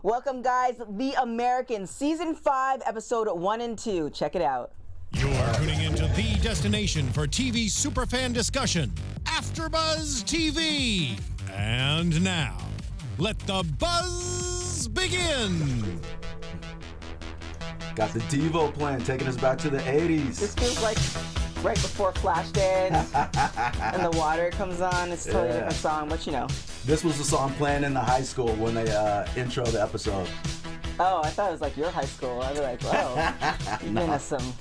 Welcome, guys. The Americans, Season 5, Episode 1 and 2. Check it out. You're tuning into the destination for TV superfan discussion, AFTERBUZZ TV. And now, let the buzz begin. Got the Devo playing, taking us back to the 80s. This feels like right before Flashdance and the water comes on. It's a totally different song, but you know. This was the song playing in the high school when they intro the episode. Oh, I thought it was like your high school. I'd be like, whoa, you've been to some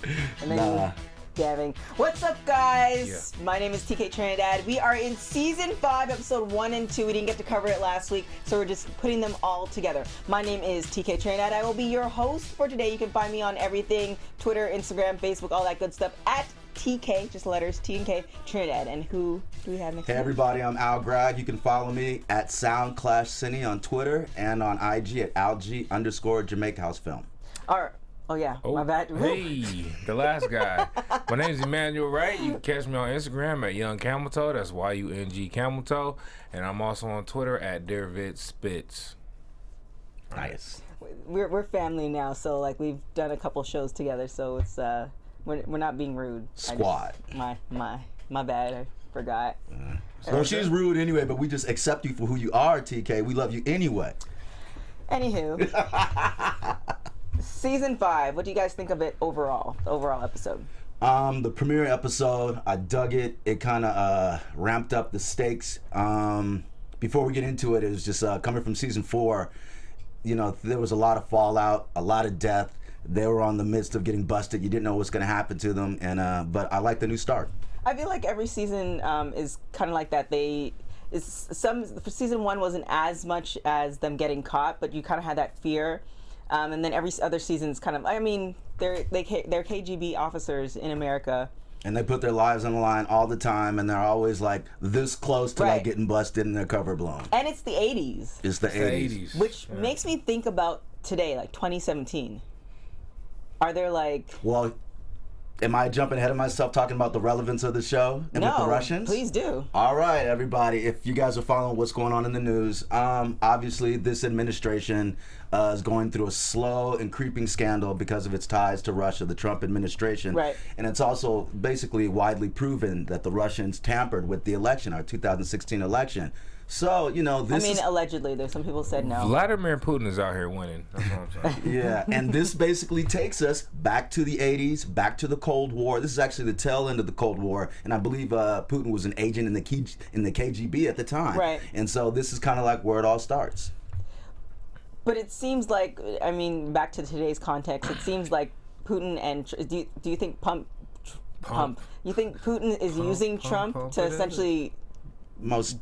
amazing dabbing. What's up, guys? Yeah. My name is TK Trinidad. We are in Season 5, Episode 1 and 2. We didn't get to cover it last week, so we're just putting them all together. My name is TK Trinidad. I will be your host for today. You can find me on everything, Twitter, Instagram, Facebook, all that good stuff, at TK, just letters, T and K, Trinidad. And who do we have next? Hey, everybody, I'm Al Gragg. You can follow me at SoundClashCine on Twitter and on IG at alg_Jamaica House Film. All right. Oh, yeah. My bad. Hey, the last guy. My name is Emmanuel Wright. You can catch me on Instagram at Young Camel Toe. That's YUNG Camel Toe. And I'm also on Twitter at DervidSpitz. Nice. We're family now, so like we've done a couple shows together, so it's we're not being rude. Squad. My bad. I forgot. Well, she's rude anyway, but we just accept you for who you are, TK. We love you anyway. Anywho. Season 5, what do you guys think of it overall, the overall episode? The premiere episode, I dug it. It kind of ramped up the stakes. Before we get into it, it was just coming from Season 4, you know, there was a lot of fallout, a lot of death. They were on the midst of getting busted. You didn't know what's going to happen to them, and but I like the new start. I feel like every season is kind of like that. For Season 1 wasn't as much as them getting caught, but you kind of had that fear. And then every other season's kind of, I mean, they're KGB officers in America. And they put their lives on the line all the time, and they're always like this close to like getting busted and their cover blown. And it's the 80s. It's the 80s. Which makes me think about today, like 2017. Are there like... Well, am I jumping ahead of myself talking about the relevance of the show and with the Russians? Please do. All right, everybody. If you guys are following what's going on in the news, obviously this administration is going through a slow and creeping scandal because of its ties to Russia, the Trump administration. Right. And it's also basically widely proven that the Russians tampered with the election, our 2016 election. So, you know, this is... allegedly. There's some people said no. Vladimir Putin is out here winning. That's what I'm saying. Yeah, and this basically takes us back to the 80s, back to the Cold War. This is actually the tail end of the Cold War, and I believe Putin was an agent in the KGB at the time. Right. And so this is kind of like where it all starts. But it seems like, I mean, back to today's context, it seems like Putin and... Do you think You think Putin is using Trump to essentially...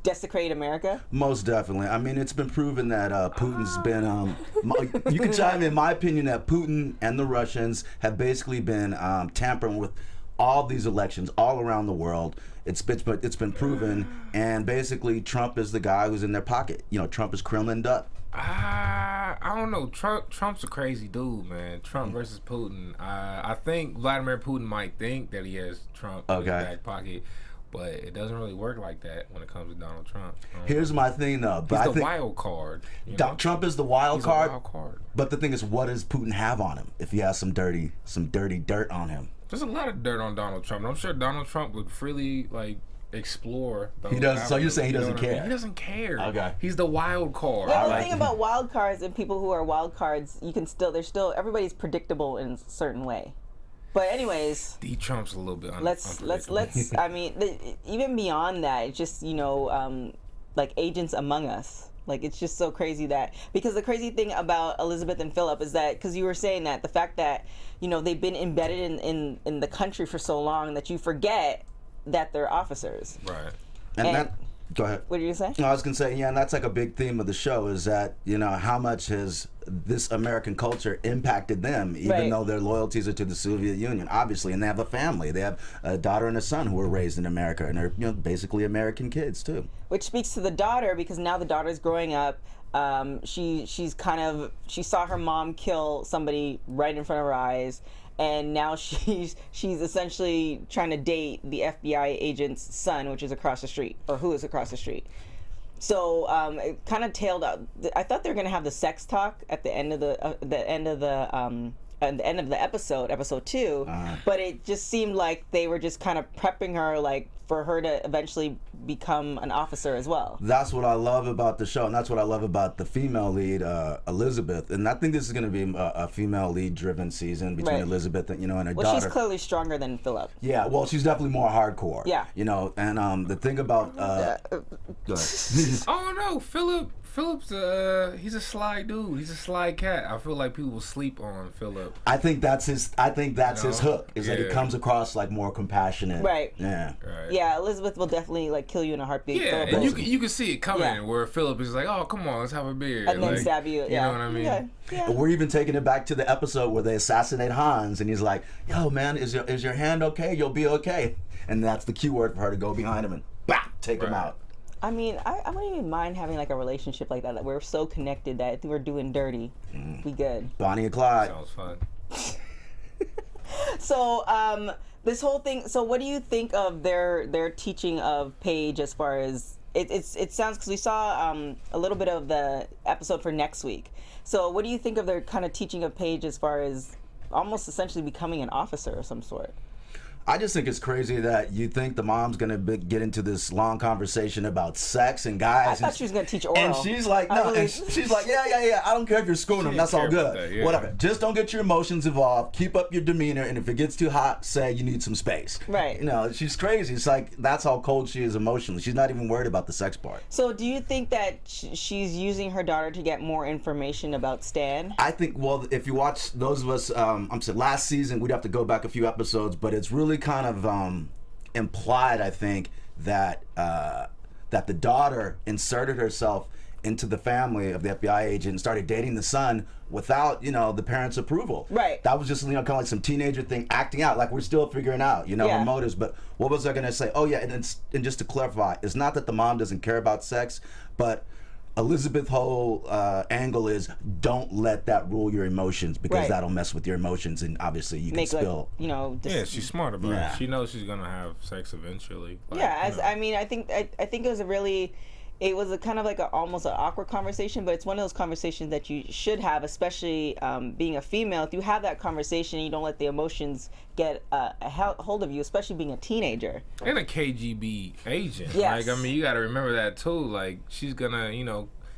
desecrate America? Most definitely. I mean, it's been proven that Putin's been, you can chime in my opinion that Putin and the Russians have basically been tampering with all these elections all around the world. It's been proven, and basically Trump is the guy who's in their pocket. You know, Trump is Kremlin'd up. I don't know. Trump's a crazy dude, man. Trump versus Putin. I think Vladimir Putin might think that he has Trump in his back pocket. But it doesn't really work like that when it comes to Donald Trump. Here's my thing, though. But he's the wild card. Trump is the wild card. A wild card. But the thing is, what does Putin have on him? If he has some dirty dirt on him, there's a lot of dirt on Donald Trump. I'm sure Donald Trump would freely explore. He does. So you're saying he doesn't care? He doesn't care. Okay. He's the wild card. Yeah, the thing about wild cards and people who are wild cards, everybody's predictable in a certain way. But anyways, D Trump's a little bit let's I mean, even beyond that, it's just, you know, like agents among us. Like, it's just so crazy that, because the crazy thing about Elizabeth and Philip is that, because you were saying that the fact that, you know, they've been embedded in the country for so long that you forget that they're officers. Right. And that, go ahead. What did you say? No, I was going to say, yeah, and that's like a big theme of the show is that, you know, how much has this American culture impacted them, even though their loyalties are to the Soviet Union, obviously, and they have a family. They have a daughter and a son who were raised in America, and they're, you know, basically American kids, too. Which speaks to the daughter, because now the daughter's growing up. She saw her mom kill somebody right in front of her eyes, and now she's essentially trying to date the FBI agent's son, which is across the street, or who is across the street. So it kind of tailed out. I thought they were gonna have the sex talk at the end of the end of the episode 2, but it just seemed like they were just kind of prepping her, like, for her to eventually become an officer as well. That's what I love about the show, and that's what I love about the female lead, Elizabeth. And I think this is going to be a female lead-driven season between Elizabeth and, and her daughter. Well, she's clearly stronger than Philip. Yeah, well, she's definitely more hardcore. Yeah. And the thing about... Go ahead. Oh, no, Philip's he's a sly dude. He's a sly cat. I feel like people sleep on Philip. I think that's his hook, is that he comes across like more compassionate. Right. Yeah. Right. Yeah, Elizabeth will definitely like kill you in a heartbeat. Yeah, and you can see it coming where Philip is like, oh, come on, let's have a beer. And then stab you. You know what I mean? Okay. Yeah. We're even taking it back to the episode where they assassinate Hans, and he's like, yo, man, is your hand okay? You'll be okay. And that's the cue word for her to go behind him and take him out. I mean, I wouldn't even mind having like a relationship like that. That we're so connected that if we're doing dirty, we good. Bonnie and Clyde. Sounds fun. So, this whole thing. So, what do you think of their teaching of Paige as far as it sounds? Because we saw a little bit of the episode for next week. So, what do you think of their kind of teaching of Paige as far as almost essentially becoming an officer of some sort? I just think it's crazy that you think the mom's gonna get into this long conversation about sex and guys. I thought she was gonna teach oral. And she's like, no, and she's like, yeah. I don't care if you're schooling them. That's all good. Whatever. Just don't get your emotions involved. Keep up your demeanor, and if it gets too hot, say you need some space. Right. She's crazy. It's like that's how cold she is emotionally. She's not even worried about the sex part. So, do you think that she's using her daughter to get more information about Stan? I think. Well, if you watch those of us, last season, we'd have to go back a few episodes, but it's really kind of implied, I think, that the daughter inserted herself into the family of the FBI agent and started dating the son without, the parents' approval. Right. That was just, kind of like some teenager thing, acting out, like we're still figuring out, her motives. But what was I going to say? Oh, yeah, and just to clarify, it's not that the mom doesn't care about sex, but Elizabeth's whole angle is don't let that rule your emotions because that'll mess with your emotions, and obviously you can spill. Yeah, she's smart about it. She knows she's gonna have sex eventually. I think it was a kind of like almost an awkward conversation, but it's one of those conversations that you should have, especially being a female. If you have that conversation, you don't let the emotions get a hold of you, especially being a teenager. And a KGB agent. Yes. You got to remember that too. Like, she's gonna,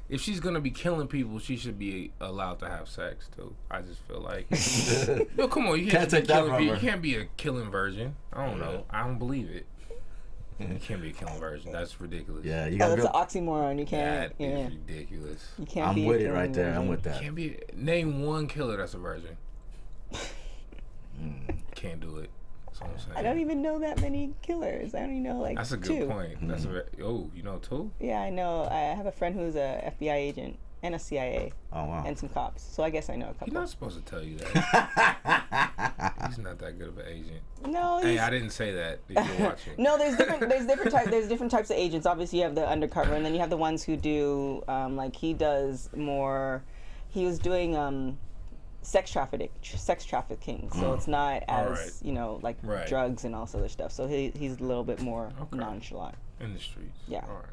if she's gonna be killing people, she should be allowed to have sex too. I just feel like, no, come on, you can't take that from her. You can't be a killing virgin. I don't know. I don't believe it. You can't be a killing virgin. That's ridiculous. Yeah, you got. That's an oxymoron. You can't. That is ridiculous. You can't. I'm with it right there. I'm with that. Can't be. Name one killer that's a virgin. Can't do it. That's what I'm saying. I don't even know that many killers. I only know like That's a good 2. point. That's you know 2? Yeah, I know. I have a friend who's a FBI agent and a CIA. Oh wow. And some cops. So I guess I know a couple. He's not supposed to tell you that. He's not that good of an agent. No. Hey, I didn't say that. If you're watching. No, there's different types of agents. Obviously, you have the undercover, and then you have the ones who do like he does more. He was doing sex trafficking. So it's not as like drugs and all this other stuff. So he's a little bit more nonchalant. In the streets. Yeah. All right.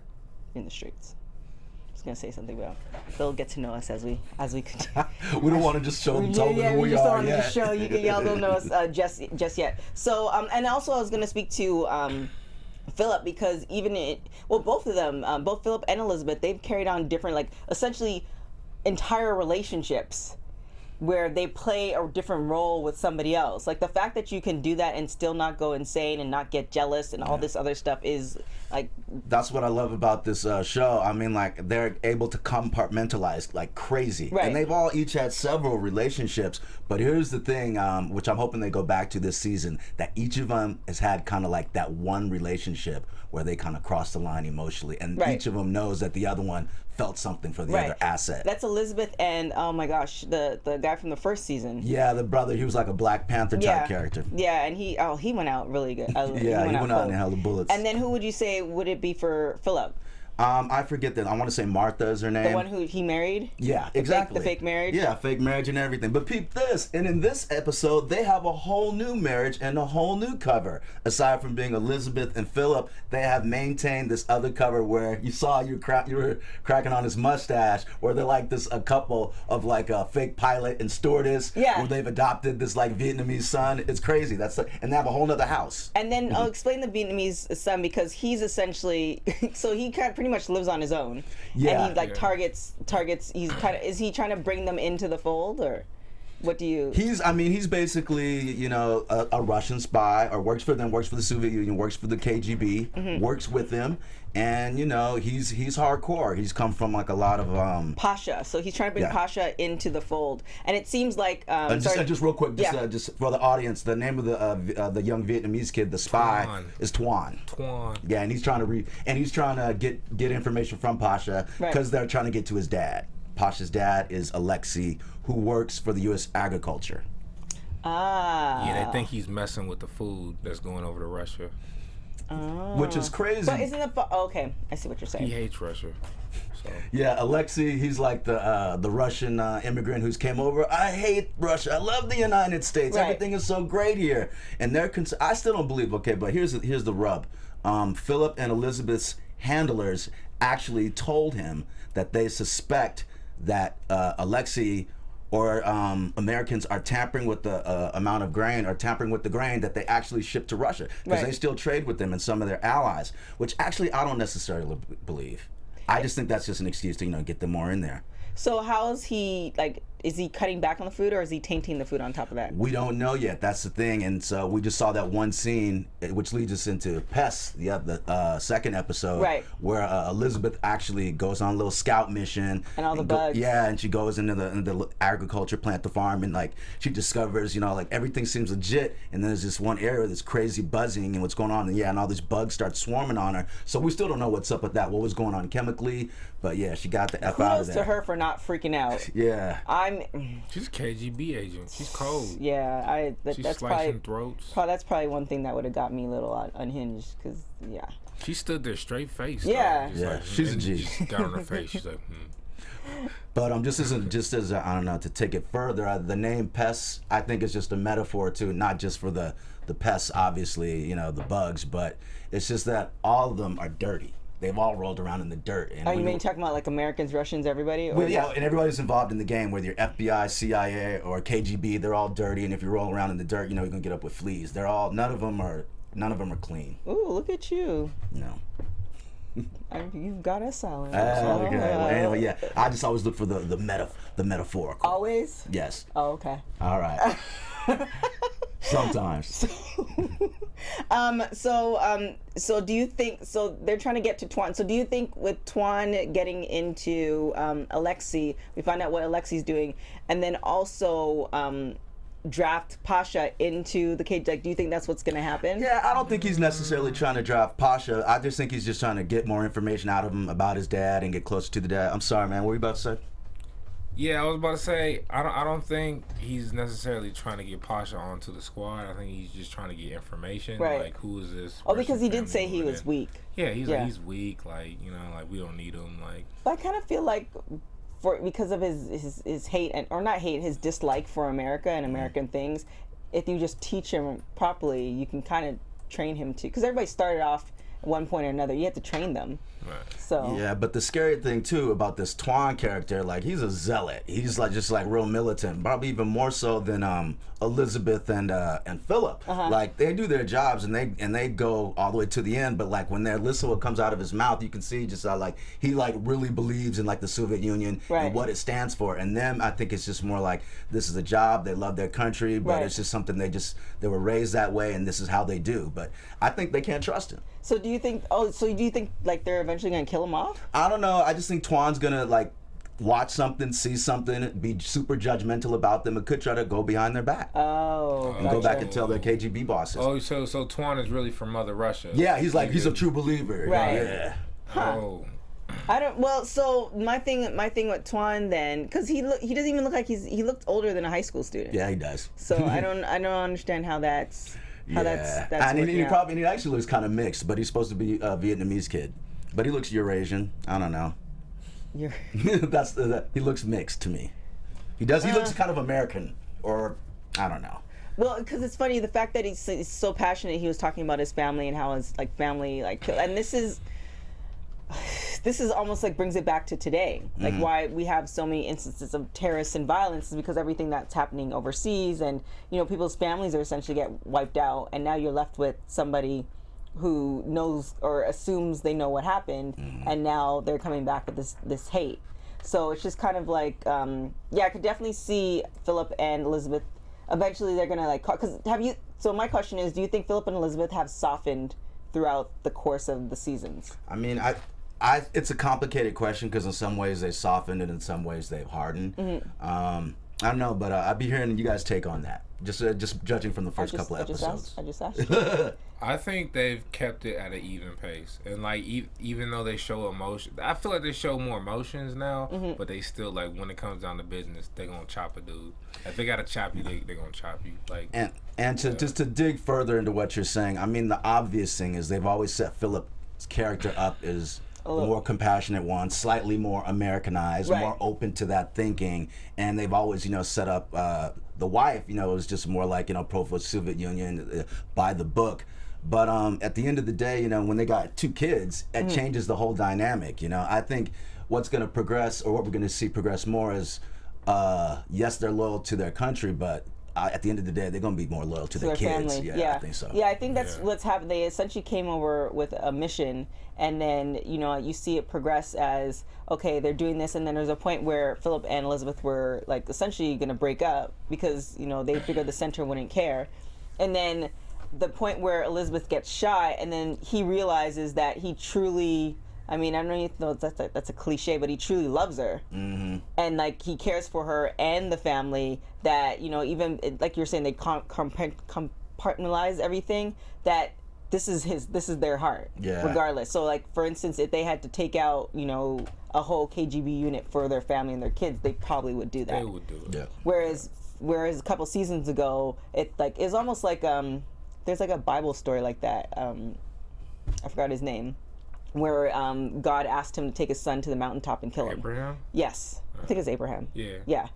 In the streets. I was gonna say something, but they'll get to know us as we continue. We don't want to just show them who we are. We just don't want to show y'all don't know us just yet. So and also I was gonna speak to Philip, because both of them, both Philip and Elizabeth, they've carried on different, essentially entire relationships where they play a different role with somebody else. Like, the fact that you can do that and still not go insane and not get jealous and all this other stuff is like... That's what I love about this show. I mean, they're able to compartmentalize like crazy. Right. And they've all each had several relationships. But here's the thing, which I'm hoping they go back to this season, that each of them has had kind of like that one relationship where they kind of cross the line emotionally. And each of them knows that the other one felt something for the other asset. That's Elizabeth and, oh my gosh, the guy from the first season. Yeah, the brother, he was like a Black Panther type character. Yeah, and he went out really good. He went out and held the bullets. And then who would you say would it be for Philip? I forget that. I want to say Martha is her name. The one who he married? Yeah, exactly. The fake marriage? Yeah, fake marriage and everything. But peep this. And in this episode, they have a whole new marriage and a whole new cover. Aside from being Elizabeth and Philip, they have maintained this other cover where you saw you were cracking on his mustache, where they're like a couple of like a fake pilot and stewardess. Yeah. Where they've adopted this like Vietnamese son. It's crazy. And they have a whole nother house. And then I'll explain the Vietnamese son, because he's essentially, so he kind of pretty much lives on his own. Yeah. And he like targets. He's kind of, is he trying to bring them into the fold, or what do you? He's basically, a Russian spy, or works for them, works for the Soviet Union, works for the KGB, works with them, and he's hardcore. He's come from like a lot of Pasha. So he's trying to bring Pasha into the fold, and it seems like just real quick, just for the audience, the name of the young Vietnamese kid, the spy, is Tuan. Yeah, and he's trying to get information from Pasha because they're trying to get to his dad. Pasha's dad is Alexei, who works for the U.S. agriculture. Yeah, they think he's messing with the food that's going over to Russia. Which is crazy. But isn't it? Okay, I see what you're saying. He hates Russia. So. Yeah, Alexei, he's like the Russian immigrant who's came over. I hate Russia. I love the United States. Right. Everything is so great here. And I still don't believe. Okay, but here's the rub. Philip and Elizabeth's handlers actually told him that they suspect that Alexei or Americans are tampering with the amount of grain, or tampering with the grain that they actually ship to Russia, because they still trade with them and some of their allies, which actually I don't necessarily believe. I just think that's just an excuse to get them more in there. So how is he, like, is he cutting back on the food, or is he tainting the food on top of that? We don't know yet. That's the thing. And so we just saw that one scene, which leads us into Pests, the second episode, where Elizabeth actually goes on a little scout mission. And all the bugs. And she goes into the agriculture plant, the farm, and like she discovers, like everything seems legit. And then there's this one area that's crazy buzzing and what's going on. And all these bugs start swarming on her. So we still don't know what's up with that, what was going on chemically. But yeah, she got the F out of there. Kudos to her for not freaking out. Yeah. She's a KGB agent. She's cold. Yeah, she's that's slicing throats. That's probably one thing that would have got me a little unhinged, because she stood there straight faced. Yeah, she's a G. Just got on her face. She's like, But just as I don't know, to take it further, the name Pests, I think, is just a metaphor too, not just for the pests, obviously, the bugs, but it's just that all of them are dirty. They've all rolled around in the dirt. And you mean talking about like Americans, Russians, everybody? Well, yeah, and everybody's involved in the game, whether you're FBI, CIA, or KGB. They're all dirty, and if you roll around in the dirt, you're gonna get up with fleas. None of them are clean. Ooh, look at you. No. You've got us silent. Okay. Well, anyway, yeah. I just always look for the metaphorical. Always? Yes. Oh, okay. All right. Sometimes. So do you think, so they're trying to get to Tuan, so do you think with Tuan getting into Alexei, we find out what Alexei's doing, and then also draft Pasha into the cage, like, do you think that's what's going to happen? Yeah, I don't think he's necessarily trying to draft Pasha. I just think he's just trying to get more information out of him about his dad and get closer to the dad. I'm sorry, man, what were you about to say? Yeah, I was about to say, I don't think he's necessarily trying to get Pasha onto the squad. I think he's just trying to get information. Right. Like, who is this? Oh, because he did say he was weak. Yeah, he's weak. Like, like, we don't need him. Like, but I kind of feel like because of his hate, or not hate, his dislike for America and American things, if you just teach him properly, you can kind of train him to, because everybody started off at one point or another. You have to train them. Right. So yeah, but the scary thing too about this Tuan character, like, he's a zealot. He's like just like real militant, probably even more so than Elizabeth and Philip. Like, they do their jobs and they go all the way to the end. But like when they listen to what comes out of his mouth, you can see just how like he like really believes in like the Soviet Union and what it stands for. And them, I think it's just more like this is a job. They love their country, but it's just something they were raised that way, and this is how they do. But I think they can't trust him. So do you think? Oh, so do you think like they're eventually gonna kill him off? I don't know. I just think Tuan's gonna like watch something, see something, be super judgmental about them, and could try to go behind their back. Oh. And go back and tell their KGB bosses. Oh, so Tuan is really from Mother Russia. Yeah, he's a true believer. Right. Yeah. Huh. Oh. I don't. Well, so my thing with Tuan then, because he doesn't even look like he looked older than a high school student. Yeah, he does. So I don't understand how that's. That's and he actually looks kind of mixed, but he's supposed to be a Vietnamese kid. But he looks Eurasian. I don't know. He looks mixed to me. He does. He looks kind of American, or I don't know. Well, because it's funny the fact that he's so passionate. He was talking about his family and how his family and this is almost like brings it back to today. Like why we have so many instances of terrorists and violence is because everything that's happening overseas, and people's families are essentially get wiped out, and now you're left with somebody who knows or assumes they know what happened, and now they're coming back with this hate. So it's just kind of like, I could definitely see Philip and Elizabeth. Eventually, they're gonna So my question is, do you think Philip and Elizabeth have softened throughout the course of the seasons? I mean, it's a complicated question because in some ways they softened and in some ways they've hardened. I don't know, but I'd be hearing you guys' take on that. Just judging from the first couple of episodes. I just asked. I think they've kept it at an even pace, and even though they show emotion, I feel like they show more emotions now. But they still when it comes down to business, they gonna chop a dude. If they gotta chop you, they gonna chop you. Just to dig further into what you're saying, I mean the obvious thing is they've always set Philip's character up as the more compassionate one, slightly more Americanized, more open to that thinking, and they've always set up the wife. It was just more like pro for Soviet Union, by the book. But at the end of the day, when they got 2 kids, it changes the whole dynamic. I think what's going to progress, or what we're going to see progress more, is yes, they're loyal to their country, but at the end of the day, they're going to be more loyal to their kids. Family. Yeah, I think so. Yeah, I think that's what's happened. They essentially came over with a mission, and then you see it progress as okay, they're doing this, and then there's a point where Philip and Elizabeth were essentially going to break up because they figured the center wouldn't care, and then the point where Elizabeth gets shot, and then he realizes that he truly, I mean, I don't even know if that's a cliche, but he truly loves her, and he cares for her and the family. That even like you're saying, they compartmentalize everything. That this is their heart, regardless. So for instance, if they had to take out a whole KGB unit for their family and their kids, they probably would do that. They would do it. Yeah. Whereas a couple seasons ago, it's almost like there's a Bible story like that. I forgot his name, where God asked him to take his son to the mountaintop and kill him. Abraham? Yes, I think it's Abraham. Yeah. Yeah.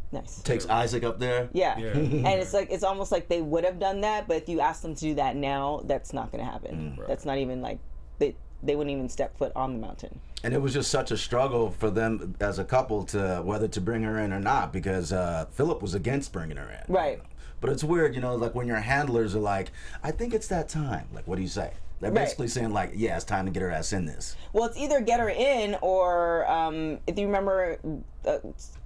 Nice. Takes Isaac up there. Yeah. And it's almost like they would have done that, but if you ask them to do that now, that's not going to happen. Right. That's not even they wouldn't even step foot on the mountain. And it was just such a struggle for them as a couple to whether to bring her in or not, because Philip was against bringing her in. Right. But it's weird, when your handlers are like, I think it's that time. What do you say? They're basically saying it's time to get her ass in this. Well, it's either get her in or if you remember,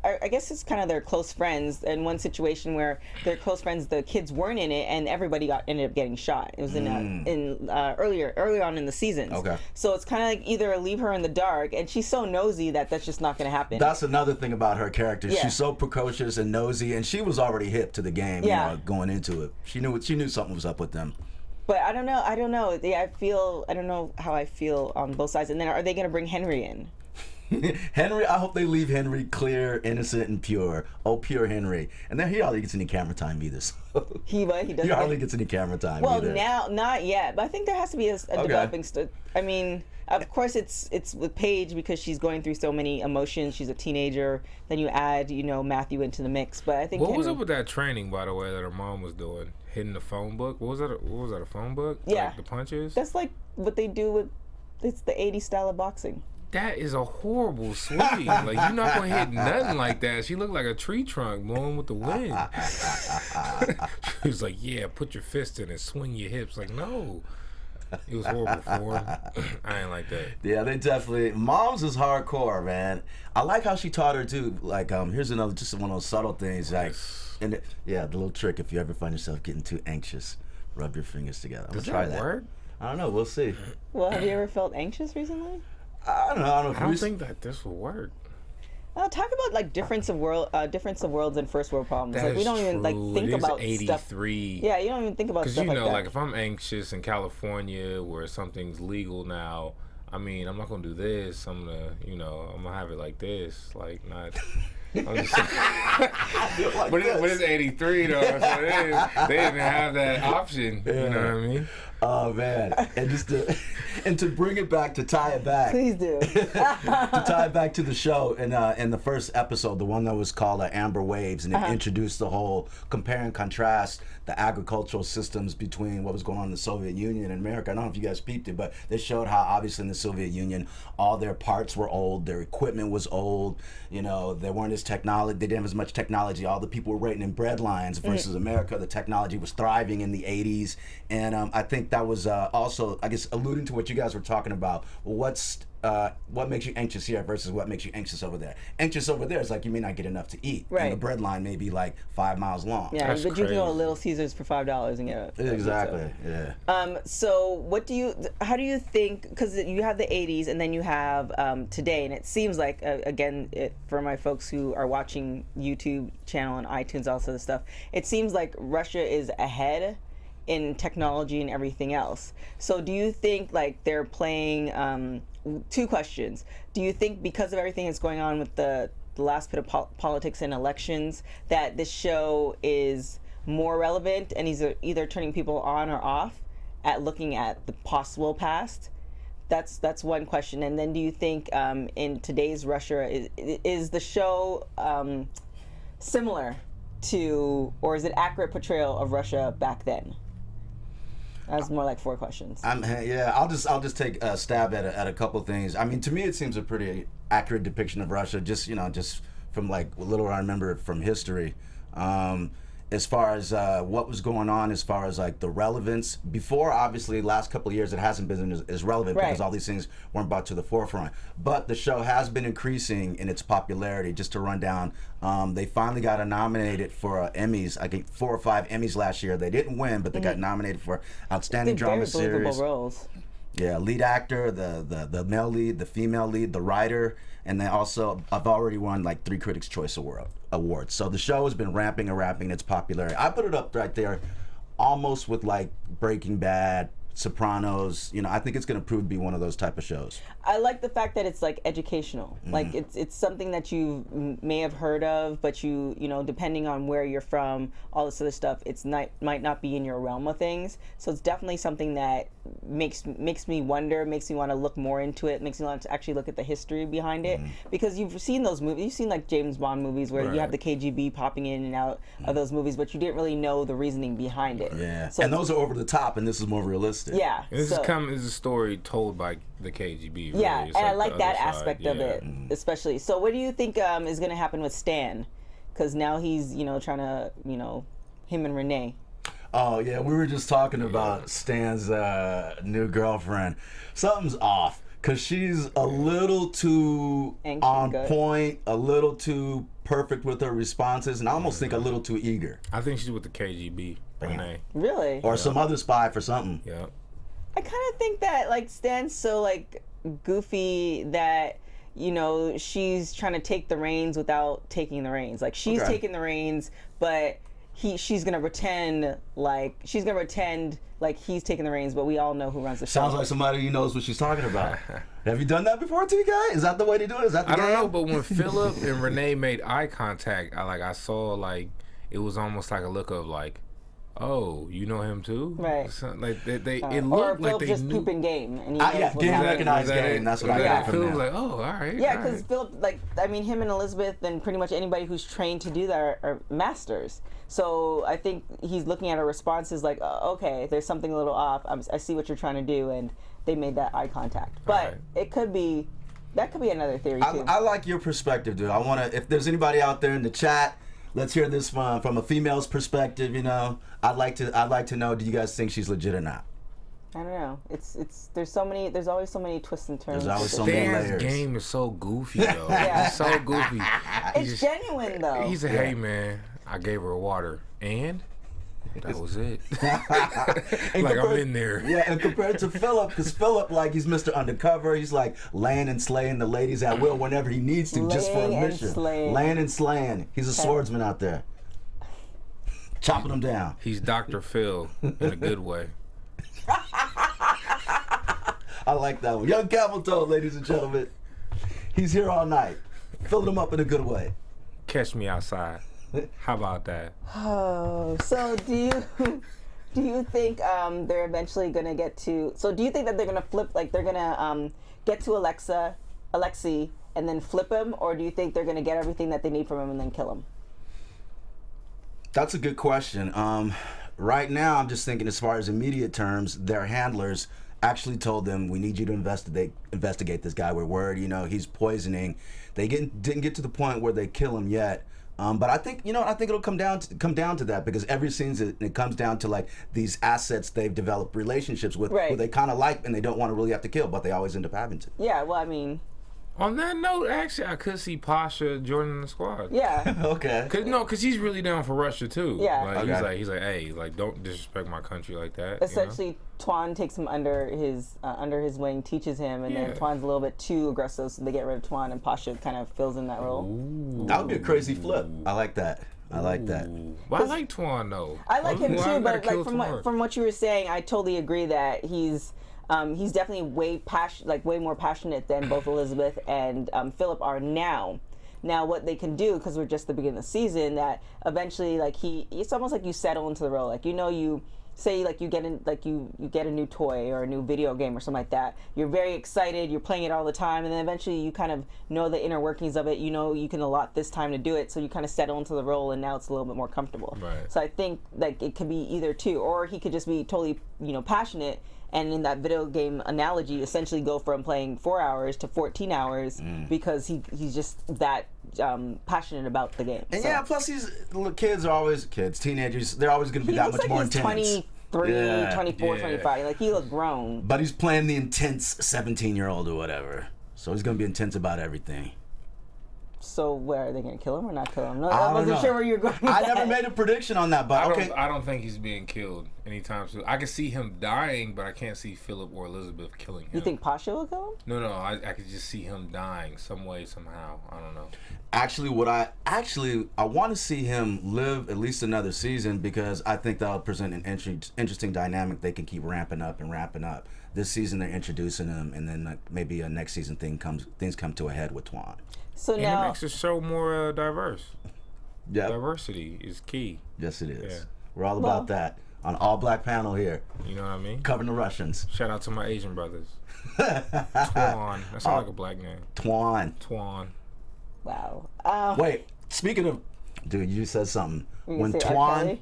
I guess it's kind of their close friends. In one situation where their close friends, the kids weren't in it, and everybody ended up getting shot. It was earlier on in the seasons. Okay. So it's kind of either leave her in the dark, and she's so nosy that's just not going to happen. That's another thing about her character. Yeah. She's so precocious and nosy, and she was already hip to the game. Going into it, she knew something was up with them. But I don't know. I don't know how I feel on both sides. And then are they going to bring Henry in? Henry, I hope they leave Henry clear, innocent, and pure. Oh, pure Henry. And then he hardly gets any camera time either. So. He doesn't. He hardly gets any camera time well, either. now, not yet. But I think there has to be a developing... I mean, of course, it's with Paige because she's going through so many emotions. She's a teenager. Then you add, Matthew into the mix. But I think... What was up with that training, by the way, that her mom was doing? Hitting the phone book? What was that, a phone book? Yeah. The punches? That's what they do with... It's the 80s style of boxing. That is a horrible swing. You're not going to hit nothing like that. She looked like a tree trunk blowing with the wind. She was like, put your fist in and swing your hips. No. It was horrible for her. I ain't like that. Yeah, they definitely... Mom's is hardcore, man. I like how she taught her, too. Here's another, just one of those subtle things. The little trick, if you ever find yourself getting too anxious, rub your fingers together. Does that work? I don't know. We'll see. Well, have you ever felt anxious recently? I don't know. I don't think that this will work. Talk about difference of worlds and first world problems. That we don't even think about 83. Stuff. Yeah, you don't even think about stuff like that. Because if I'm anxious in California where something's legal now, I mean, I'm not gonna do this. I'm gonna, I'm gonna have it like this, not. I'm just but it's 83 though. So they didn't have that option. Yeah. You know what I mean? Oh man, and to bring it back, to tie it back. Please do. To tie it back to the show, in the first episode, the one that was called Amber Waves, and it introduced the whole compare and contrast the agricultural systems between what was going on in the Soviet Union and America. I don't know if you guys peeped it, but they showed how obviously in the Soviet Union, all their parts were old, their equipment was old. You know, there weren't as technology. They didn't have as much technology. All the people were waiting in bread lines versus America. The technology was thriving in the 80s, and I think that was also, I guess, alluding to what you guys were talking about. What makes you anxious here versus what makes you anxious over there? Anxious over there is like you may not get enough to eat. Right. And the bread line may be like 5 miles long. Yeah, That's but you can go to crazy. Little Caesars for $5 and get a Exactly. pizza. Yeah. So how do you think, because you have the 80s and then you have today, and it seems like, for my folks who are watching YouTube channel and iTunes, also this stuff, it seems like Russia is ahead in technology and everything else. So do you think like they're playing, two questions. Do you think because of everything that's going on with the last bit of politics and elections that this show is more relevant and he's either turning people on or off at looking at the possible past? That's one question. And then do you think in today's Russia, is the show similar to, or is it accurate portrayal of Russia back then? That's more like 4 questions. I'll just take a stab at a couple things. I mean, to me, it seems a pretty accurate depiction of Russia. Just from like what little I remember from history. As far as what was going on, as far as like the relevance before, obviously, last couple of years it hasn't been as relevant because all these things weren't brought to the forefront. But the show has been increasing in its popularity. Just to run down, they finally got nominated for Emmys. I think 4 or 5 Emmys last year. They didn't win, but they got nominated for Outstanding Drama Very believable Series. roles. Yeah, lead actor, the male lead, the female lead, the writer, and then also I've already won like 3 Critics' Choice awards. So the show has been ramping its popularity. I put it up right there, almost with like Breaking Bad, Sopranos. You know, I think it's going to prove to be one of those type of shows. I like the fact that it's like educational. Like it's something that you may have heard of, but you know, depending on where you're from, all this other stuff, might not be in your realm of things. So it's definitely something that makes me wonder, makes me want to look more into it, makes me want to actually look at the history behind it. Because you've seen those movies, you've seen like James Bond movies where you have the KGB popping in and out of those movies, but you didn't really know the reasoning behind it. Yeah, so and those are over the top, and this is more realistic. Yeah. And this is a story told by the KGB. Really. Yeah, It's and I like like the that other aspect side. of it, especially. So what do you think is going to happen with Stan? Because now he's, trying to, him and Renee. Oh, yeah, we were just talking about Stan's new girlfriend. Something's off, because she's a little too on point, a little too perfect with her responses, and I almost think a little too eager. I think she's with the KGB, Renee. Really? Or some other spy for something. Yeah. I kind of think that, like, Stan's so, like, goofy that, she's trying to take the reins without taking the reins. Like, she's taking the reins, but she's gonna pretend like he's taking the reins, but we all know who runs the show. Sounds like somebody who knows what she's talking about. Have you done that before, TK? Is that the way to do it? Is that the game? I don't know, but when Philip and Renee made eye contact, I saw like it was almost like a look of like, oh, you know him too? Right. So, like it or looked like Philip they just knew. pooping game, and he didn't recognize game. That's what I got from Philip that. like, oh, all right. Yeah, all because right. Philip, him and Elizabeth and pretty much anybody who's trained to do that are masters. So I think he's looking at her responses like, okay, there's something a little off. I see what you're trying to do, and they made that eye contact. But that could be another theory too. I like your perspective, dude. I want to, if there's anybody out there in theちlet's hear this from a female's perspective. I'd like to know, do you guys think she's legit or not? I don't know. There's always so many twists and turns. There's always so many Stan's layers. game is so goofy though. Yeah. It's so goofy. It's genuine though. He said, "Hey man, I gave her water, and that was it." And like I'm in there. Yeah, and compared to Philip, because Philip, like, he's Mr. Undercover. He's like laying and slaying the ladies at will whenever he needs to, just for a mission. Laying and slaying. He's a swordsman out there, chopping them down. He's Dr. Phil in a good way. I like that one. Young Camel Toe, ladies and gentlemen. He's here all night, filling them up in a good way. Catch me outside. How about that? Oh, so do Do you think they're eventually gonna get to? So do you think that they're gonna flip? Like they're gonna get to Alexei, and then flip him, or do you think they're gonna get everything that they need from him and then kill him? That's a good question. Right now, I'm just thinking as far as immediate terms, their handlers actually told them, we need you to investigate this guy. We're worried, he's poisoning. They didn't get to the point where they kill him yet. But I think, I think it'll come down to that, because every scene it comes down to like these assets they've developed relationships with, who they kind of like and they don't want to really have to kill, but they always end up having to. Yeah, well, I mean. On that note, actually, I could see Pasha joining the squad. Yeah. Okay. Cause he's really down for Russia too. Yeah. Like he's like, hey, like don't disrespect my country like that. Essentially, Tuan takes him under his wing, teaches him, and then Tuan's a little bit too aggressive, so they get rid of Tuan, and Pasha kind of fills in that role. Ooh. That would be a crazy flip. I like that. I like that. Well, I like Tuan though. I like him too, but like from what you were saying, I totally agree that he's definitely way more passionate than both Elizabeth and Philip are now. Now, what they can do, because we're just at the beginning of the season, that eventually, like it's almost like you settle into the role. Like you say, like you get a new toy or a new video game or something like that. You're very excited. You're playing it all the time, and then eventually you kind of know the inner workings of it. You can allot this time to do it, so you kind of settle into the role, and now it's a little bit more comfortable. Right. So I think like it could be either two, or he could just be totally passionate. And in that video game analogy, essentially go from playing 4 hours to 14 hours because he's just that passionate about the game. And plus these little kids are always teenagers. They're always going to be that much more intense. 23, 24, 25. Like he looked grown. But he's playing the intense 17-year-old or whatever. So he's going to be intense about everything. So where are they going to kill him or not kill him? No, I wasn't sure where you were going with I that. never made a prediction on that, but I don't think he's being killed anytime soon. I can see him dying, but I can't see Philip or Elizabeth killing him. You think Pasha will kill him? No, I could just see him dying some way, somehow. I don't know. Actually, I want to see him live at least another season, because I think that'll present an interesting dynamic they can keep ramping up. This season they're introducing him, and then maybe a next season things come to a head with Tuan. So and now it makes the show more diverse. Yeah, diversity is key. Yes, it is. Yeah. We're all about that on all black panel here. You know what I mean? Covering the Russians. Shout out to my Asian brothers. Tuan. That sounds like a black name. Tuan. Wow. Wait, speaking of, dude, you said something. When Tuan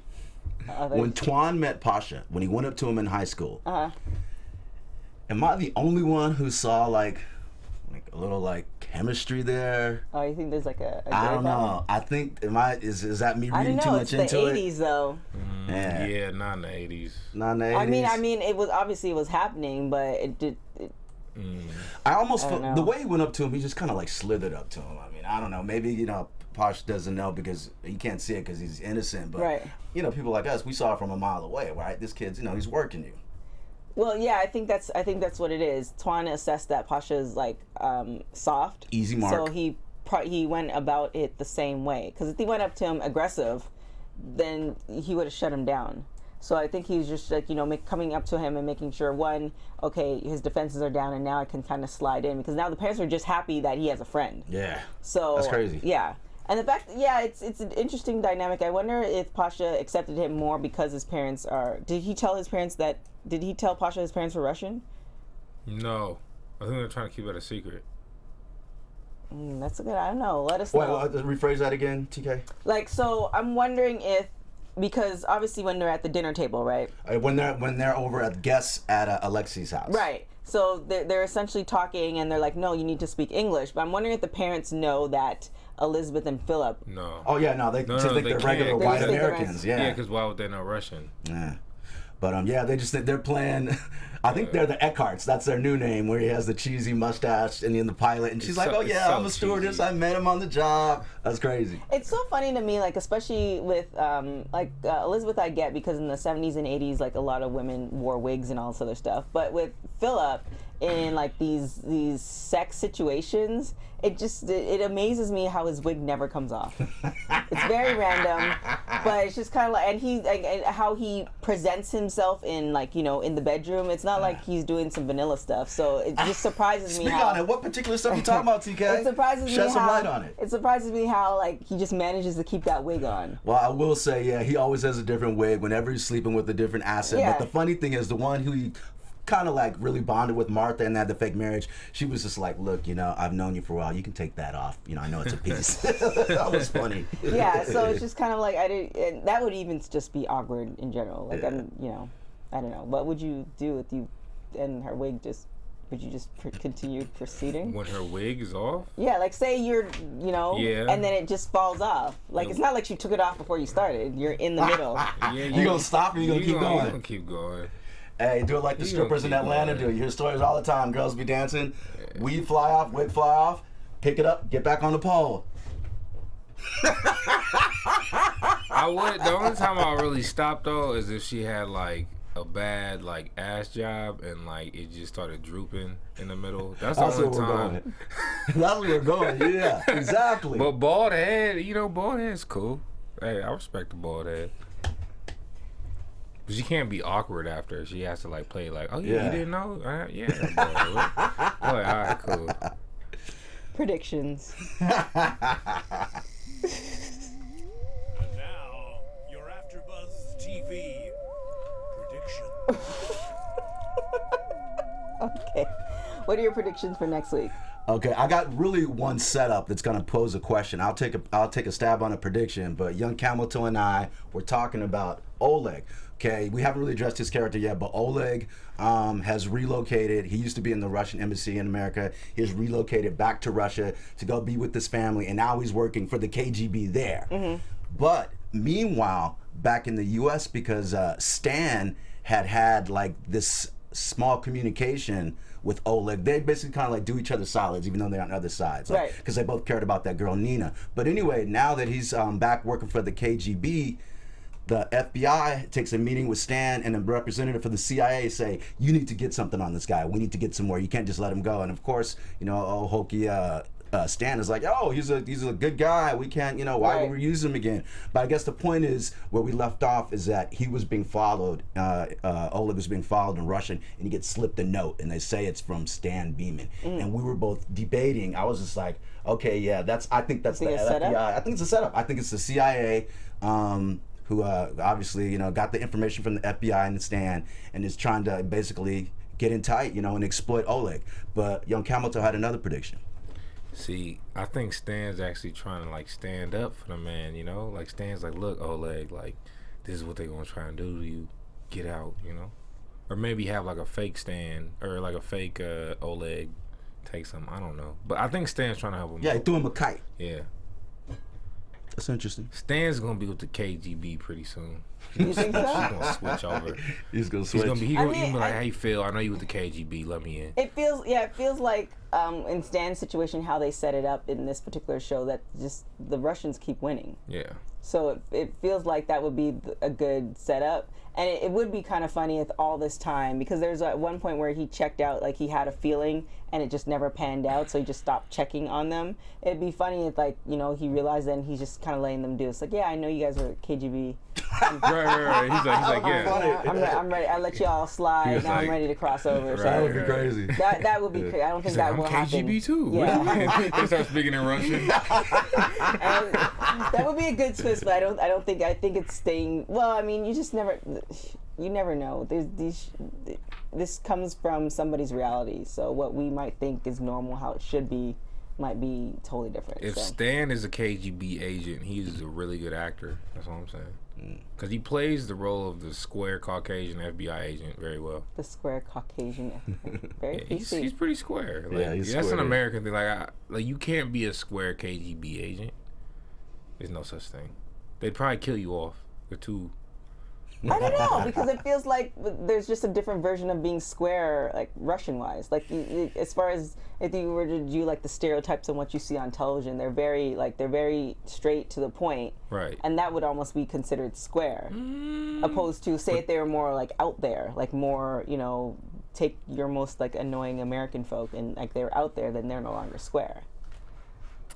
met Pasha, when he went up to him in high school, am I the only one who saw like a little chemistry there? Oh, you think there's like a I don't know. I think is that me reading too much into it? It's the 80s though. Yeah, not in the 80s. Not in the 80s. I mean, it was happening, but it did. I almost felt the way he went up to him, he just kind of like slithered up to him. I mean, I don't know. Maybe Posh doesn't know because he can't see it because he's innocent. But people like us, we saw it from a mile away, right? This kid's, he's working you. Well, yeah, I think that's what it is. Tuan assessed that Pasha is soft, easy mark. So he went about it the same way. Because if he went up to him aggressive, then he would have shut him down. So I think he's just coming up to him and making sure his defenses are down, and now I can kind of slide in, because now the parents are just happy that he has a friend. Yeah. So that's crazy. Yeah. And the fact, it's an interesting dynamic. I wonder if Pasha accepted him more because his parents are. Did he tell Pasha his parents were Russian? No, I think they're trying to keep it a secret. That's a good. I don't know. Let us know. Wait, rephrase that again, TK. So I'm wondering if, because obviously when they're at the dinner table, right? When they're over at guests at Alexei's house. Right. So they're essentially talking, and they're like, no, you need to speak English. But I'm wondering if the parents know that Elizabeth and Philip. No. Oh yeah, no, they think they're regular white Americans. Yeah, because why would they know Russian? Yeah. But they just think they're playing. I think they're the Eckharts. That's their new name, where he has the cheesy mustache and the pilot. And she's like, "Oh yeah, I'm a stewardess. Cheesy. I met him on the job." That's crazy. It's so funny to me, especially with Elizabeth, I get, because in the 70s and 80s, a lot of women wore wigs and all this other stuff. But with Philip, in like these sex situations, it amazes me how his wig never comes off. It's very random, but it's just kind of like, and how he presents himself in like, you know, in the bedroom. It's not like he's doing some vanilla stuff. So it just surprises me. Speak on it. What particular stuff you talking about, TK? It surprises me. Shed some light on it. It surprises me how like he just manages to keep that wig on. Well, I will say, yeah, he always has a different wig whenever he's sleeping with a different asset. Yeah. But the funny thing is, the one who he kind of like really bonded with, Martha, and had the fake marriage, she was just like, look, you know, I've known you for a while, you can take that off, you know, I know it's a piece. That was funny. Yeah, so it's just kind of like, and that would even just be awkward in general. Like, Yeah. I'm, you know, I don't know, what would you do if you and her wig just, would you just continue proceeding? When her wig is off? Yeah, like say you're, you know, and then it just falls off. Like, it's not like she took it off before you started, you're in the middle. Yeah, You gonna stop or you gonna keep going? You gonna keep going. Hey, do it like the strippers in Atlanta do. You hear stories all the time. Girls be dancing, weed fly off, wig fly off, pick it up, get back on the pole. The only time I really stopped though is if she had like a bad like ass job and like it just started drooping in the middle. That's the only time. That's where we're going. Yeah, exactly. But bald head, you know, bald head's cool. Hey, I respect the bald head. But she can't be awkward after. She has to like play like, oh yeah, you didn't know? Yeah. Boy, all right, cool. Predictions. And now, your AfterBuzz TV prediction. Okay. What are your predictions for next week? Okay, I got really one setup that's gonna pose a question. I'll take a stab on a prediction, but young Camilton and I were talking about Oleg. Okay, we haven't really addressed his character yet, but Oleg has relocated. He used to be in the Russian embassy in America. He has relocated back to Russia to go be with his family, and now he's working for the KGB there. Mm-hmm. But meanwhile, back in the U.S., because Stan had like this small communication with Oleg, they basically kind of like do each other solids, even though they're on other sides, like, right? Because they both cared about that girl Nina. But anyway, now that he's back working for the KGB, the FBI takes a meeting with Stan and a representative for the CIA say, you need to get something on this guy. We need to get some more. You can't just let him go. And of course, you know, hokey Stan is like, oh, he's a good guy. We can't, you know, why would we use him again? But I guess the point is, where we left off is that he was being followed, Oleg was being followed in Russian, and he gets slipped a note, and they say it's from Stan Beeman. And we were both debating. I was just like, okay, yeah, I think that's the FBI. I think it's a setup. I think it's the CIA, who obviously, you know, got the information from the FBI and the Stan and is trying to basically get in tight, you know, and exploit Oleg. But young Camilton had another prediction. See, I think Stan's actually trying to like stand up for the man, you know? Like Stan's like, look, Oleg, like this is what they're gonna try and do to you. Get out, you know? Or maybe have like a fake Stan or like a fake Oleg take something. I don't know. But I think Stan's trying to help him. Yeah, he threw him a kite. Yeah. That's interesting. Stan's gonna be with the KGB pretty soon. You think so? He's gonna switch over. He's gonna switch. He's gonna be like, hey Phil, I know you with the KGB, let me in. It feels like in Stan's situation, how they set it up in this particular show, that just the Russians keep winning. Yeah. So it feels like that would be a good setup. And it would be kind of funny if all this time, because there's at one point where he checked out, like he had a feeling and it just never panned out, so he just stopped checking on them. It'd be funny if, like, you know, he realized then he's just kind of letting them do it. It's like, yeah, I know you guys are KGB. Right. He's like, yeah. I'm ready. I let you all slide. Now I'm ready to cross over. So That would be crazy. That would be crazy. I don't think that will happen. KGB too. Yeah. They start speaking in Russian. And that would be a good twist, but I think it's staying. Well, I mean, you never know. This comes from somebody's reality, so what we might think is normal, how it should be, might be totally different. If Stan is a KGB agent, he's a really good actor. That's all I'm saying. Because he plays the role of the square Caucasian FBI agent very well. The square Caucasian, very PC. He's pretty square. Like, yeah, he's that's square. an American thing. Like you can't be a square KGB agent. There's no such thing. They'd probably kill you off. They're too. I don't know, because it feels like there's just a different version of being square, like Russian-wise. Like as far as if you were to do like the stereotypes and what you see on television, they're very straight to the point. Right. And that would almost be considered square, opposed to say if they were more like out there, like more, you know, take your most like annoying American folk and like they're out there, then they're no longer square.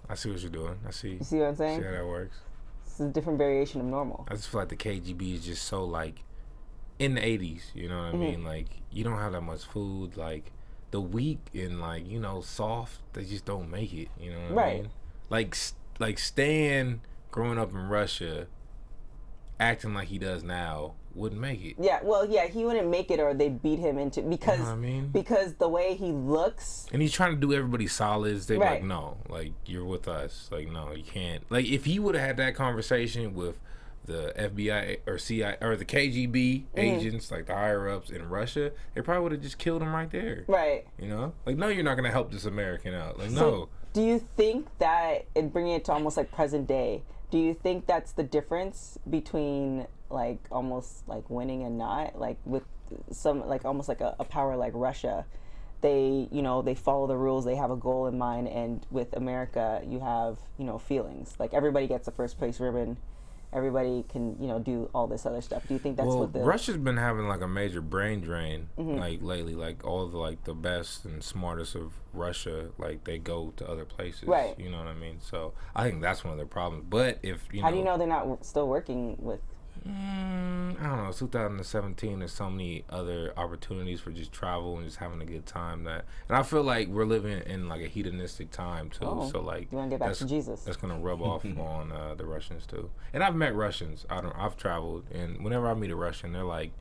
I see what you're doing. I see. You see what I'm saying? See how that works. It's a different variation of normal. I just feel like the KGB is just so like in the 80s. You know what I mean? Like you don't have that much food. Like the weak and like soft, they just don't make it. You know what I mean? Like Stan growing up in Russia, acting like he does now, wouldn't make it. Yeah, well, yeah, he wouldn't make it, or they beat him into because you know what I mean? Because the way he looks, and he's trying to do everybody solids. They're like, no, like you're with us. Like, no, you can't. Like, if he would have had that conversation with the FBI or CIA or the KGB agents, like the higher ups in Russia, they probably would have just killed him right there. Right. You know, like, no, you're not gonna help this American out. Like, so, no. Do you think that, bringing it to almost like present day, do you think that's the difference between like almost like winning and not, like with some like almost like a power like Russia, they they follow the rules, they have a goal in mind, and with America you have feelings, like everybody gets a first place ribbon, everybody can do all this other stuff. Do you think that's what the Russia's been having like a major brain drain like lately, like all the like the best and smartest of Russia, like they go to other places, right? You know what I mean? So I think that's one of their problems. But if how do you know they're not still working with I don't know, 2017, there's so many other opportunities for just travel and just having a good time, and I feel like we're living in like a hedonistic time too. So like, you want to get back to Jesus? That's gonna rub off on the Russians too. And I've met Russians. I've traveled, and whenever I meet a Russian, they're like,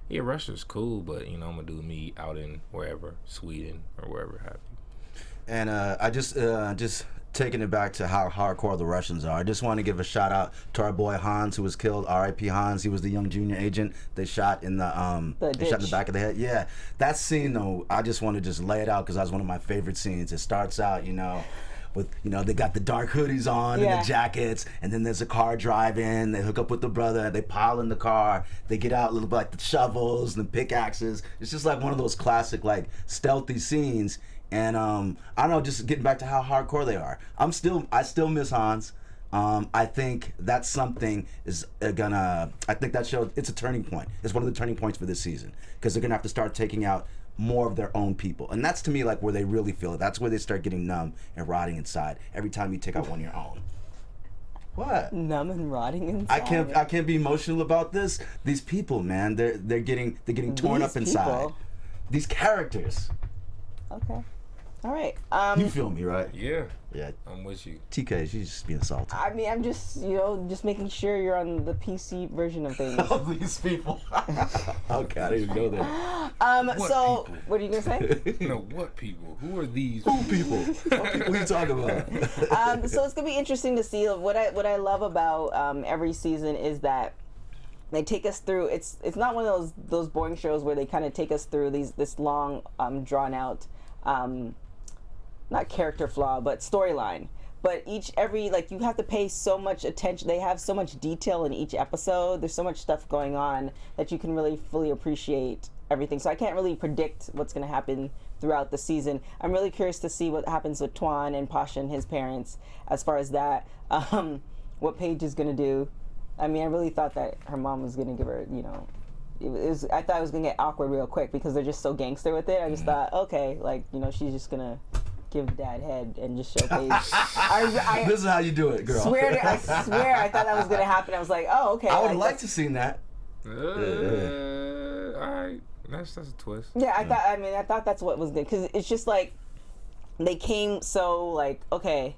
yeah, Russia's cool, but I'm gonna do me out in wherever, Sweden or wherever have you. And I just taking it back to how hardcore the Russians are. I just want to give a shout out to our boy Hans, who was killed. R.I.P. Hans. He was the young junior agent they shot in the they shot in the back of the head. Yeah, that scene though, I just want to just lay it out because that was one of my favorite scenes. It starts out, with they got the dark hoodies on and the jackets, and then there's a car driving. They hook up with the brother. They pile in the car. They get out a little bit like the shovels and the pickaxes. It's just like one of those classic like stealthy scenes. And I don't know, just getting back to how hardcore they are. I still miss Hans. I think that's something I think that show, it's a turning point. It's one of the turning points for this season because they're gonna have to start taking out more of their own people, and that's to me like where they really feel it. That's where they start getting numb and rotting inside every time you take out one of your own. What? Numb and rotting inside. I can't be emotional about this. These people, man, they're getting torn up inside. These characters. Okay. All right. You feel me, right? Yeah. Yeah. I'm with you. TK, she's just being salty. I mean, I'm just, just making sure you're on the PC version of things. Oh, these people. Okay, I didn't even know that. So, people? what are you gonna say? What people? Who are these? Who people? What people are you talking about? So it's gonna be interesting to see. What I love about every season is that they take us through. It's not one of those boring shows where they kind of take us through this long, drawn out. Not character flaw, but storyline. But every you have to pay so much attention. They have so much detail in each episode. There's so much stuff going on that you can really fully appreciate everything. So I can't really predict what's going to happen throughout the season. I'm really curious to see what happens with Tuan and Pasha and his parents as far as that. What Paige is going to do. I mean, I really thought that her mom was going to give her, I thought it was going to get awkward real quick because they're just so gangster with it. I just thought, okay, she's just going to give dad head and just show Paige. This is how you do it, girl. I swear I thought that was going to happen. I was like, oh, okay. I would like to see that. All right. That's a twist. Yeah, I thought that's what was good because it's just like they came so okay,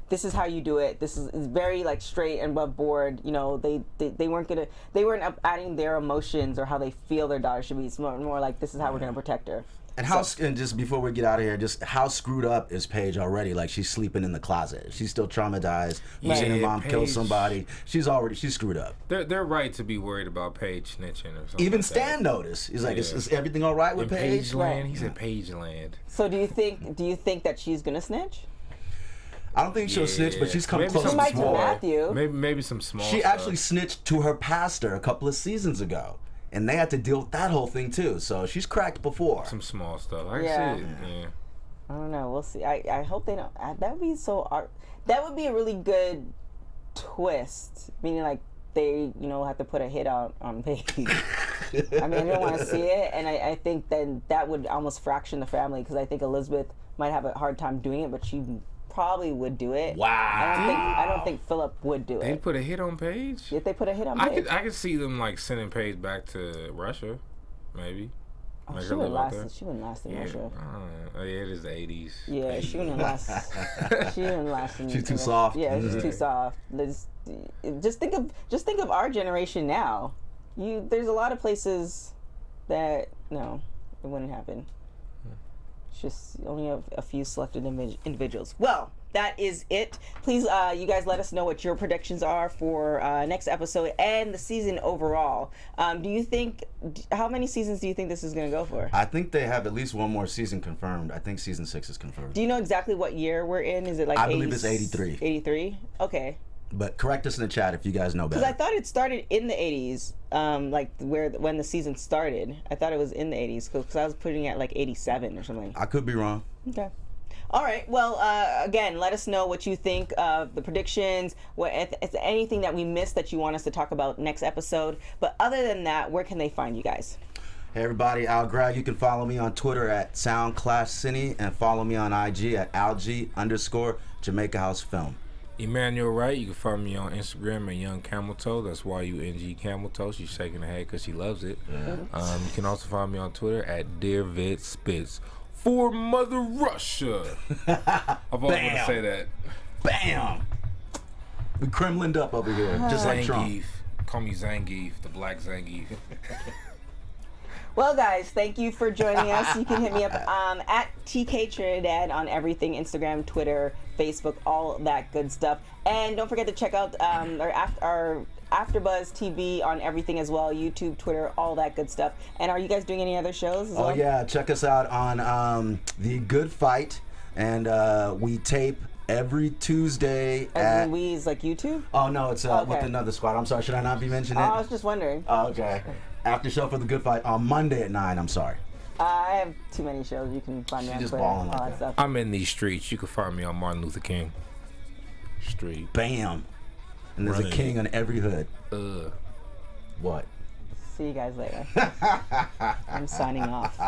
this is how you do it. This is very straight and above board. They weren't adding their emotions or how they feel their daughter should be. It's more like this is how we're gonna protect her. And and just before we get out of here, just how screwed up is Paige already? Like she's sleeping in the closet. She's still traumatized. We've seen her mom kill somebody. She's screwed up. They're right to be worried about Paige snitching or something. Even Stan noticed. He's like, is everything all right with Paige? Land, he said Paige land. So do you think that she's gonna snitch? I don't think she'll snitch, but she's come maybe close to before. Matthew. Maybe some small. She stuff. actually snitched to her pastor a couple of seasons ago, and they had to deal with that whole thing too. So she's cracked before. Some small stuff. I Yeah. see it. Yeah. I don't know. We'll see. I hope they don't. That would be so. That would be a really good twist. Meaning they, have to put a hit out on Paige. I mean, I don't want to see it, and I think then that would almost fraction the family, because I think Elizabeth might have a hard time doing it, but she probably would do it. Wow. I don't think Philip would do it. They put a hit on Paige? If they put a hit on Paige. I could see them like sending Paige back to Russia, maybe. Oh, she wouldn't last in Russia. Yeah, it is the 80s. Yeah, she wouldn't last. She wouldn't last in She's too soft. Yeah, she's too soft. Just think of our generation now. There's a lot of places that no, it wouldn't happen. It's just only a few selected individuals. Well, that is it. Please, you guys let us know what your predictions are for next episode and the season overall. Do you think, how many seasons do you think this is going to go for? I think they have at least one more season confirmed. I think season 6 is confirmed. Do you know exactly what year we're in? Is it like I believe it's 83. 83? Okay. But correct us in the chat if you guys know better. Because I thought it started in the 80s, like when the season started. I thought it was in the 80s because I was putting it at like 87 or something. I could be wrong. Okay. All right. Well, again, let us know what you think of the predictions. If it's anything that we missed that you want us to talk about next episode. But other than that, where can they find you guys? Hey everybody, Al Gragg. You can follow me on Twitter at SoundClassCine and follow me on IG at alg_Jamaica House Film. Emmanuel Wright, you can follow me on Instagram at Young Camel Toe. That's YUNG Camel Toe. She's shaking her head because she loves it. Yeah. You can also follow me on Twitter at DearVidSpits. For Mother Russia. I've always want to say that. Bam! We Kremlined up over here, just like Trump. Call me Zangief, the Black Zangief. Well, guys, thank you for joining us. You can hit me up at TK Trinidad on everything, Instagram, Twitter, Facebook, all that good stuff. And don't forget to check out our AfterBuzz TV on everything as well, YouTube, Twitter, all that good stuff. And are you guys doing any other shows as well? Oh, yeah. Check us out on The Good Fight. And we tape every Tuesday at... we is like YouTube? Oh, no, it's with another squad. I'm sorry. Should I not be mentioning it? I was just wondering. Oh, okay. After show for The Good Fight on Monday at 9. I'm sorry. I have too many shows. You can find me on Twitter, all that stuff. I'm in these streets. You can find me on Martin Luther King Street. Bam. And there's a king on every hood. What? See you guys later. I'm signing off.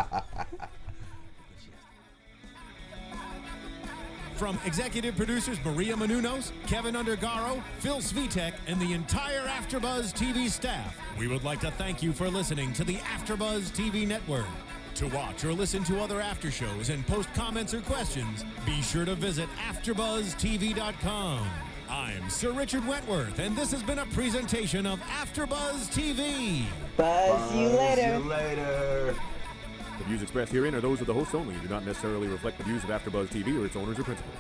From executive producers Maria Menounos, Kevin Undergaro, Phil Svitek, and the entire AfterBuzz TV staff, we would like to thank you for listening to the AfterBuzz TV network. To watch or listen to other after shows and post comments or questions, be sure to visit AfterBuzzTV.com. I'm Sir Richard Wentworth, and this has been a presentation of AfterBuzz TV. Buzz you later. The views expressed herein are those of the hosts only and do not necessarily reflect the views of AfterBuzz TV or its owners or principals.